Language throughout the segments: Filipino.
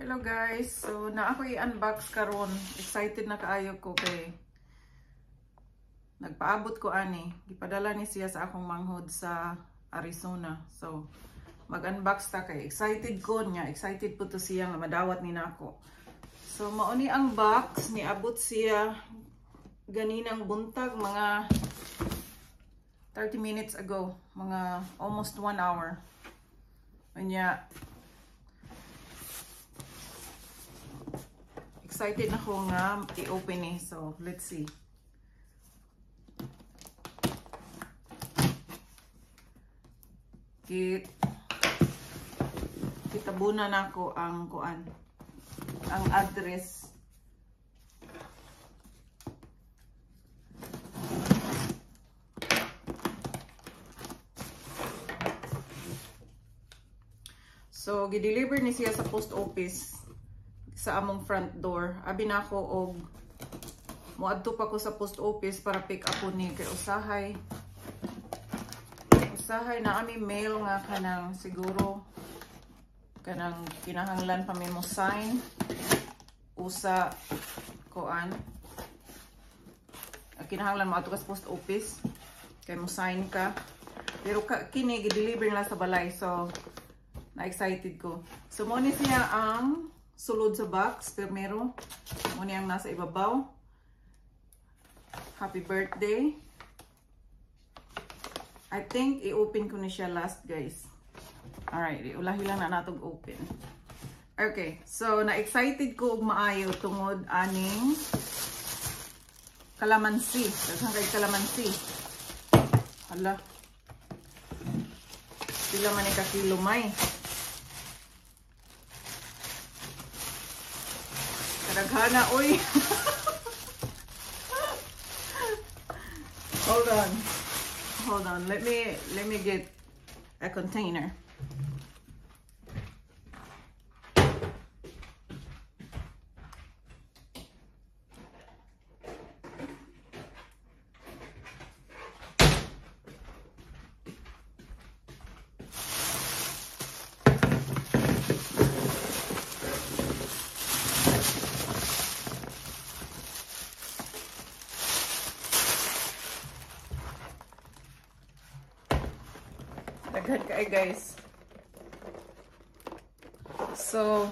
Hello guys, so na ako i-unbox karon. Excited na kaayo ko kay nagpaabot ko ani. Gipadala ni siya sa akong manghod sa Arizona. So mag-unbox ta kay excited ko niya. Excited po to siya nga madawat ni nako. So mauni ang box ni abot siya ganinang buntag mga 30 minutes ago, mga almost 1 hour. Kanya excited na ko nga i-open eh. So, let's see. Kitabunan ako ang kuan. Ang address. So, gi-deliver ni siya sa post office sa among front door. Abi na ako og moadto pa ko sa post office para pick up ni kay usahay na ami mail nga kanang siguro kanang kinahanglan pa mi mo sign usa koan kinahanglan mo adto ka sa post office kay mo sign ka pero kini gi-deliver nila sa balay. So na excited ko. So mo ni siya ang sulod sa box, pero muna ang nasa ibabaw. Happy birthday. I think i-open ko na siya last, guys. Alright, iulahi lang na natog open. Okay, so na-excited ko og maayo tungod aning kalamansi. Daghang kay kalamansi. Hala. Pila man ni ka kilo may. Naghana, uy. Hold on. Let me get a container. Guys, so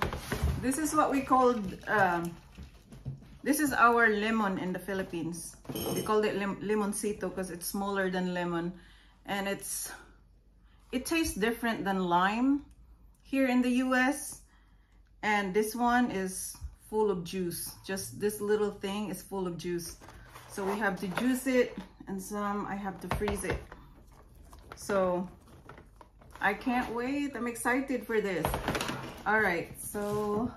this is what we called this is our lemon in the Philippines. We called it limoncito because it's smaller than lemon, and it tastes different than lime here in the US. And this one is full of juice. Just this little thing is full of juice, so we have to juice it, and some I have to freeze it. So I can't wait. I'm excited for this. All right, so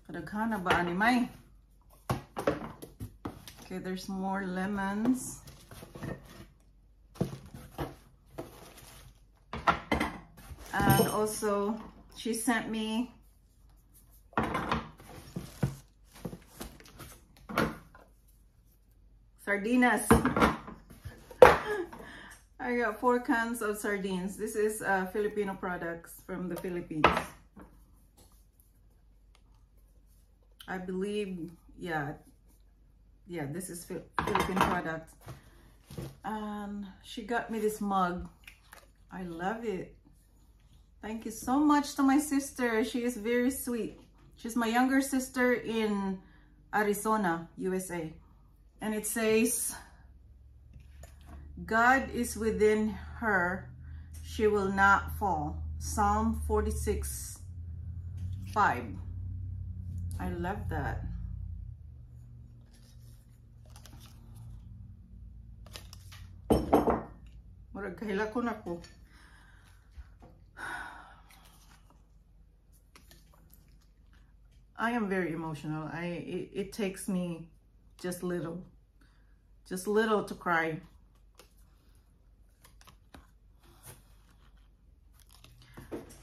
kadaghan ba ani may? Okay, there's more lemons. And also she sent me sardinas. I got 4 cans of sardines. This is Filipino products from the Philippines. I believe, yeah, this is Philippine products. And she got me this mug. I love it. Thank you so much to my sister. She is very sweet. She's my younger sister in Arizona, USA. And it says, God is within her, she will not fall. Psalm 46:5. I love that. Murag kahila ko na ko. I am very emotional. It takes me just little to cry.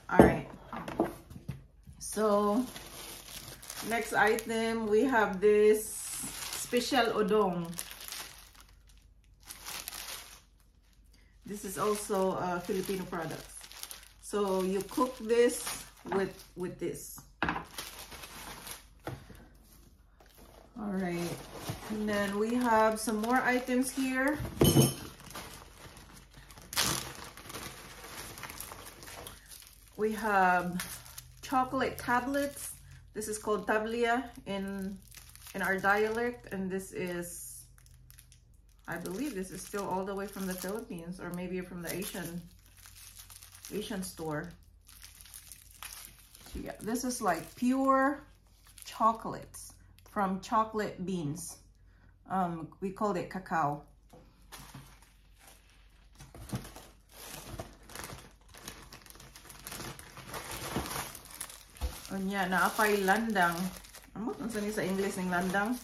All right, so next item, we have this special udong. This is also Filipino products. So you cook this with this. All right, and then we have some more items here. We have chocolate tablets. This is called tablia in our dialect, and this is, I believe this is still all the way from the Philippines, or maybe from the Asian store. So yeah, this is like pure chocolates from chocolate beans. We called it cacao. Unya, naapay landang. Ano ni sa English ng landang?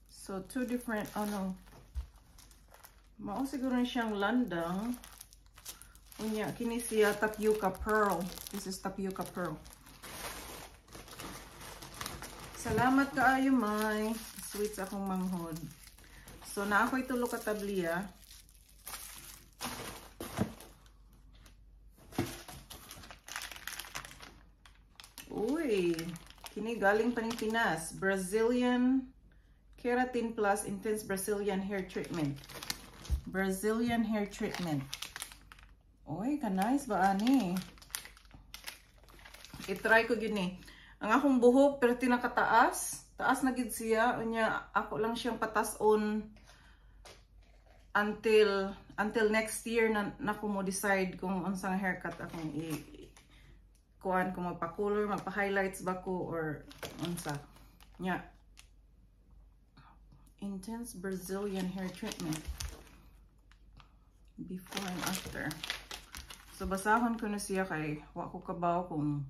So, two different, mao siguro siyang landang. Unya, kini siya tapioca pearl. This is tapioca pearl. Salamat kaayo, May. Sweet sa akong manghod. So, na ako'y tulo ka tablia. Uy, kini galing pa ning Pinas. Brazilian Keratin Plus Intense Brazilian Hair Treatment. Brazilian Hair Treatment. Uy, ka-nice ba, ani? I-try ko yun eh. Ang akong buhok, pero tinakataas. Taas na gid siya. Unya, ako lang siyang patas-on until next year na ko mo decide kung unsang haircut akong kuan, kung magpa-color, magpa-highlights ba ko, or unsa. Nya. Intense Brazilian Hair Treatment. Before and after. So, basahon ko na siya kay wa ko kabaw kung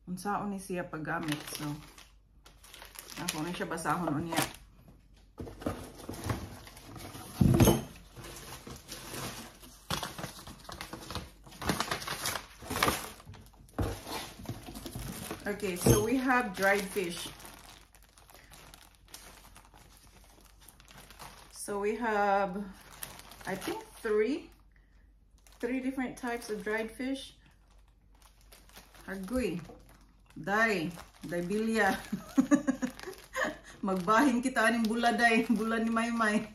unsaon ni siya paggamit. So, ako na siya basahon unya. Okay, so we have dried fish. So we have, I think, three different types of dried fish. Hargoy, bilya. Magbahin kita aning bula bula ni Maymay.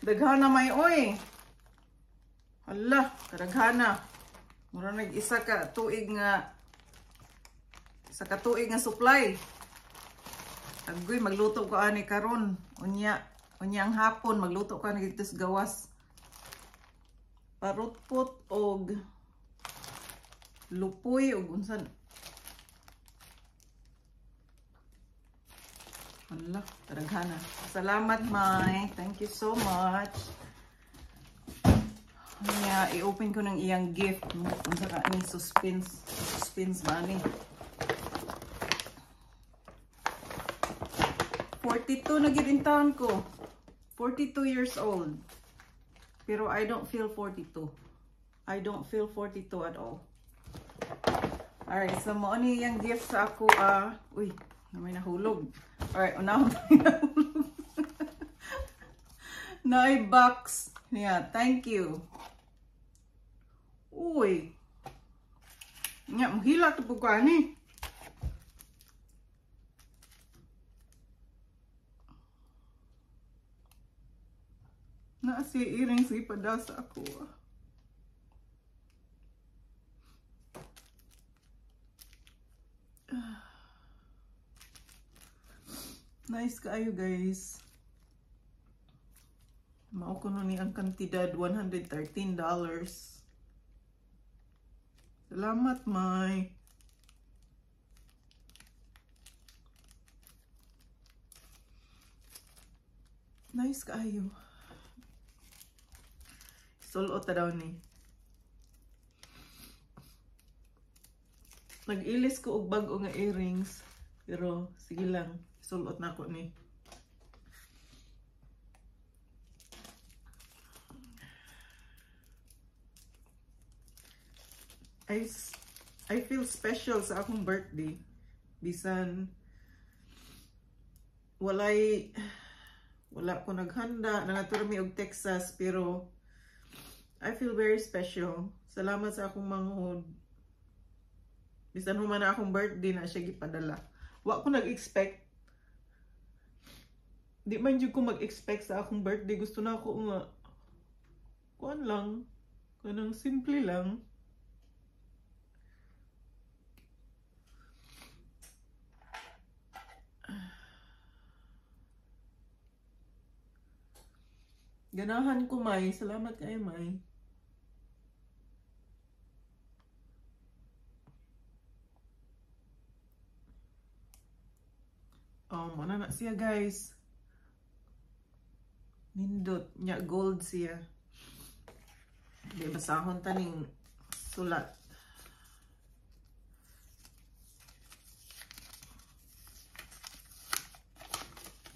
Daghana may oy. Hala, kadaghana. Mura nag-isa ka tuig nga supply. Agoy, magluto ko ani karon. Unyang hapon magluto ko ani dito sa gawas. Parutpot og lupoy og unsan. Hala, kadaghana. Salamat, May. Thank you so much. I-open ko ng iyang gift. Kung saka ni suspense ba ni. 42 na gid in taon ko. 42 years old. Pero I don't feel 42. I don't feel 42 at all. Alright, so mo ni yung gift sa ako. Uy, may nahulog. Alright, unahon may nahulog. Na-box. Yeah, thank you. Uy. Nga, mahila ito po ka ni. Si earrings ipada sa ako. Nice kaayo, guys. Mao ko ni ang kantidad $113. Salamat, May. Nice kaayo. Sulot na daw ni. Nag-ilis ko og bag-o nga earrings. Pero sige lang, sulot na ko ni. I feel special sa akong birthday. Bisan wala ko naghanda. Nangatura mi og Texas, pero I feel very special. Salamat sa akong manghod. Bisan human na akong birthday na siya gipadala. Wa ko nag-expect. Di man jud ko mag-expect sa akong birthday. Gusto na ako nga kuan lang. Kanang simple lang. Ganahan ko, May. Salamat kayo, May. Oh, mana na siya, guys. Nindot nya gold siya. Di basahon taning sulat.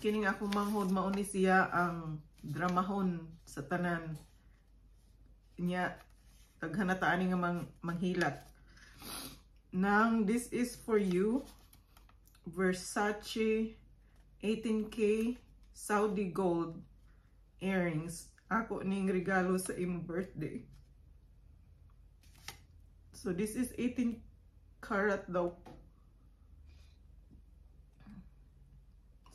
Kining akong manghod mauni siya ang dramahon sa tanan niya taghanataan nga manghilat nang This Is For You Versace 18K Saudi gold earrings. Ako ning regalo sa imong birthday. So this is 18 karat daw.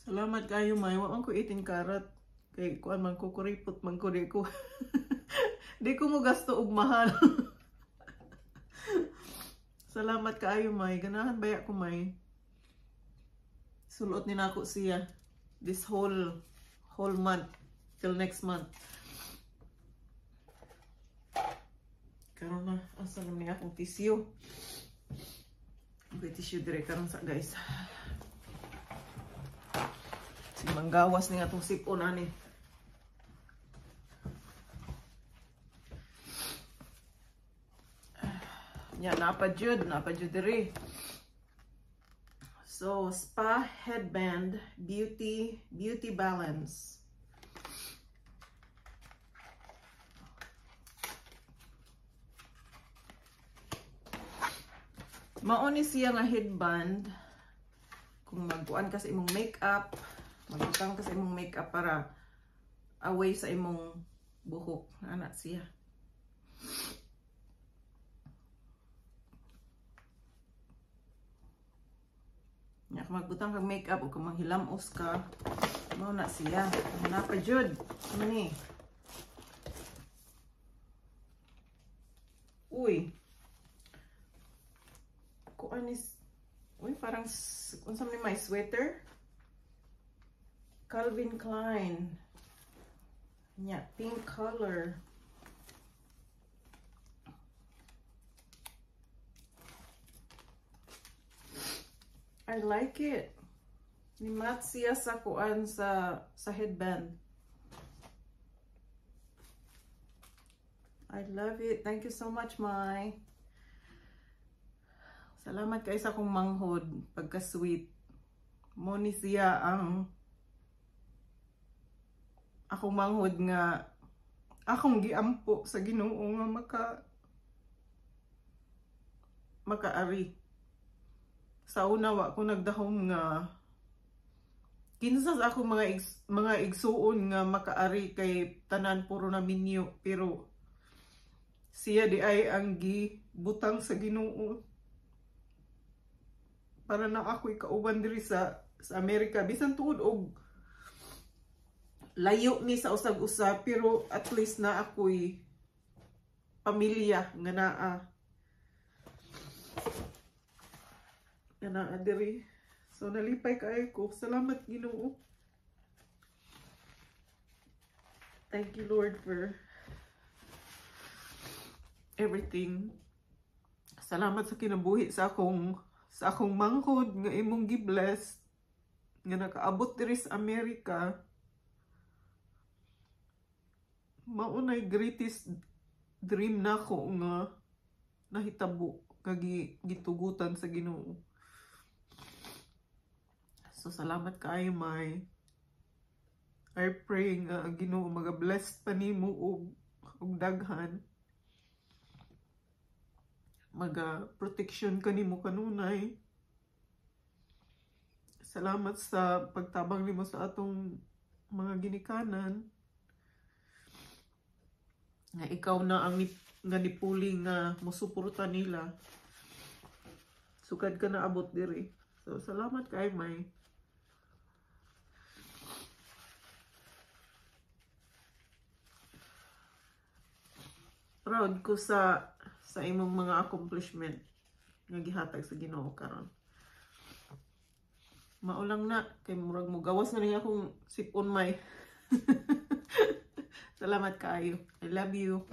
Salamat kayo, May. Wa ko 18 karat. Kay kuan man ko kuripot man ko di ko. Di ko mo gasto og mahal. Salamat kaayo, May. Ganahan baya ko, May. Sulot ni nako siya this whole month till next month. Karon na asa na niya akong tissue. Okay, tissue dire karon sa guys. Si manggawas ni atong sipon ani. Ya, napa jud diri. So, spa headband, beauty balance. Mauni siya nga headband kung magkuan ka sa imong makeup, magbutang ka sa imong makeup para away sa imong buhok. Ana siya. Nya kung magbutang kag makeup o kung manghilamos ka, mao na siya. Napa jud. Ani. Uy. Kuan is uy parang unsa man may sweater? Calvin Klein. Nya pink color. I like it. Ni mat siya sa kuan sa headband. I love it. Thank you so much, Mai. Salamat kay sa akong manghod, pagka-sweet. Mo ni siya ang akong manghod nga akong giampo sa Ginoo nga makaari. Sa una wa ko nagdahom nga kinsa sa ako mga igsuon nga makaari kay tanan puro na minyo, pero siya di ay ang gibutang sa Ginoo para na ako'y kauban diri sa Amerika, bisan tuod og layo mi sa usag-usab, pero at least na ako'y pamilya nga naa diri. So nalipay kaayo ko. Salamat, Ginoo. Thank you, Lord, for everything. Salamat sa kinabuhi sa akong manghod nga imong gi-bless nga nakaabot diri sa Amerika. Maunay greatest dream nako nga nahitabo kag gitugutan sa Ginoo. So salamat kaayo, May. I pray nga ang Ginoo maga-bless pa nimo og daghan. Maga-protection kanimo kanunay. Salamat sa pagtabang nimo sa atong mga ginikanan. nga ikaw na ang nga nipuling nga mosuporta nila. Sukad ka na abot diri. So salamat kay May. Proud ko sa imong mga accomplishment nga gihatag sa Ginoo karon. Maulang na kay murag mo gawas na rin akong sipon May. Salamat kaayo. I love you.